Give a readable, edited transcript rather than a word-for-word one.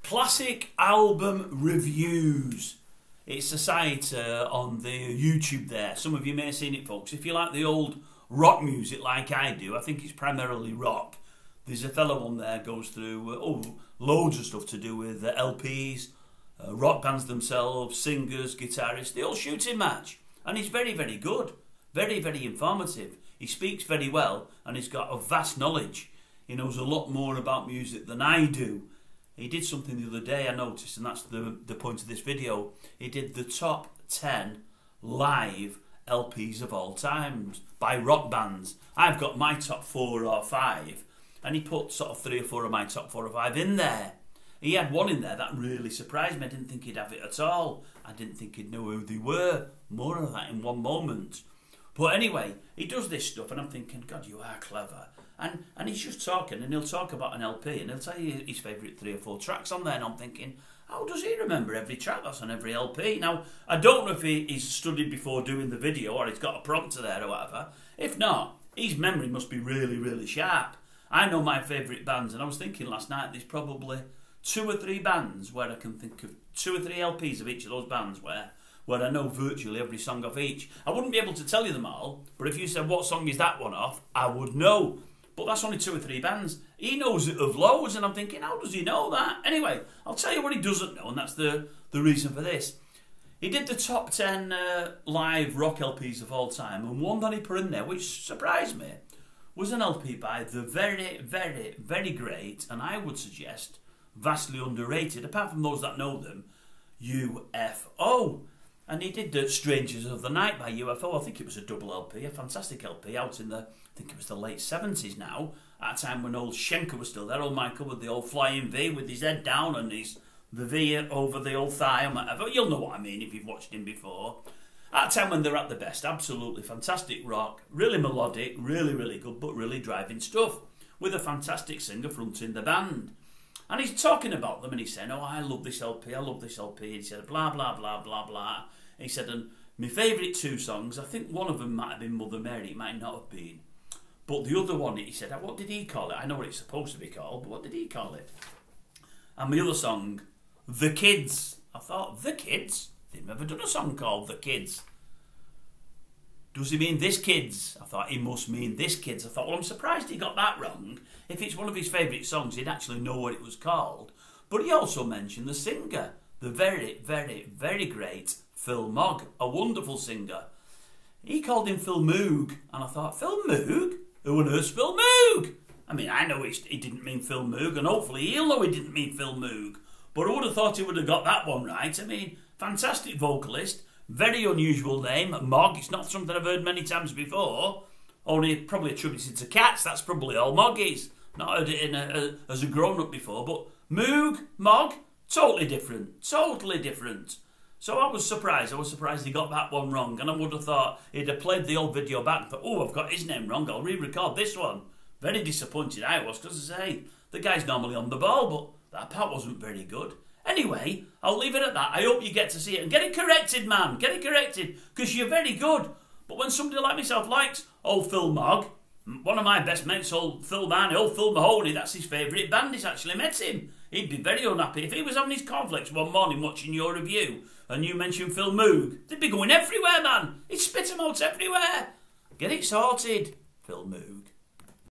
Classic album reviews. It's a site on the YouTube there. Some of you may have seen it, folks. If you like the old rock music like I do, I think it's primarily rock. There's a fellow on there goes through loads of stuff to do with LPs, rock bands themselves, singers, guitarists, the old shooting match. And he's very, very good. Very, very informative. He speaks very well and he's got a vast knowledge. He knows a lot more about music than I do. He did something the other day I noticed, and that's the point of this video. He did the top 10 live LPs of all times by rock bands. I've got my top 4 or 5, and he put sort of 3 or 4 of my top 4 or 5 in there. He had one in there that really surprised me. I didn't think he'd have it at all. I didn't think he'd know who they were. More of that in one moment. But anyway, he does this stuff, and I'm thinking, God, you are clever. And he's just talking, and he'll talk about an LP, and he'll tell you his favourite 3 or 4 tracks on there, and I'm thinking, how does he remember every track that's on every LP? Now, I don't know if he's studied before doing the video, or he's got a prompter there or whatever. If not, his memory must be really, really sharp. I know my favourite bands, and I was thinking last night, there's probably 2 or 3 bands where I can think of 2 or 3 LPs of each of those bands where I know virtually every song off each. I wouldn't be able to tell you them all, but if you said, what song is that one off, I would know. But that's only 2 or 3 bands. He knows it of loads, and I'm thinking, how does he know that? Anyway, I'll tell you what he doesn't know, and that's the reason for this. He did the top 10 live rock LPs of all time, and one that he put in there, which surprised me, was an LP by the very, very, very great, and I would suggest vastly underrated, apart from those that know them, UFO. And he did the Strangers of the Night by UFO. I think it was a double LP, a fantastic LP, out in the, I think it was the late 70s now, at a time when old Schenker was still there, old Michael with the old flying V with his head down and the V over the old thigh and whatever. You'll know what I mean if you've watched him before. At a time when they're at the best, absolutely fantastic rock, really melodic, really, really good, but really driving stuff, with a fantastic singer fronting the band. And he's talking about them and he's saying, oh, I love this LP, I love this LP. And he said, blah, blah, blah, blah, blah. And he said, and my favourite 2 songs, I think one of them might have been Mother Mary, it might not have been. But the other one, he said, what did he call it? I know what it's supposed to be called, but what did he call it? And my other song, The Kids. I thought, The Kids? They've never done a song called The Kids. Does he mean This Kids? I thought he must mean This Kids. I thought, well, I'm surprised he got that wrong. If it's one of his favourite songs, he'd actually know what it was called. But he also mentioned the singer, the very, very, very great Phil Mogg, a wonderful singer. He called him Phil Moog, and I thought, Phil Moog? Who on earth's Phil Moog? I mean, I know he didn't mean Phil Moog, and hopefully he'll know he didn't mean Phil Moog. But I would have thought he would have got that one right. I mean, fantastic vocalist, very unusual name, Mogg. It's not something I've heard many times before. Only probably attributed to cats. That's probably all Mogg is. Not heard it as a grown-up before. But Moog, Mogg, totally different. Totally different. So I was surprised. I was surprised he got that one wrong. And I would have thought he'd have played the old video back and thought, oh, I've got his name wrong. I'll re-record this one. Very disappointed I was because, I say, the guy's normally on the ball, but that part wasn't very good. Anyway, I'll leave it at that. I hope you get to see it. And get it corrected, man. Get it corrected. Because you're very good. But when somebody like myself likes old Phil Mogg, one of my best mates, old Phil Mahoney, old Phil Mahoney, that's his favourite band. He's actually met him. He'd be very unhappy if he was having his cornflakes one morning watching your review and you mentioned Phil Moog. They'd be going everywhere, man. He'd spit them out everywhere. Get it sorted, Phil Moog.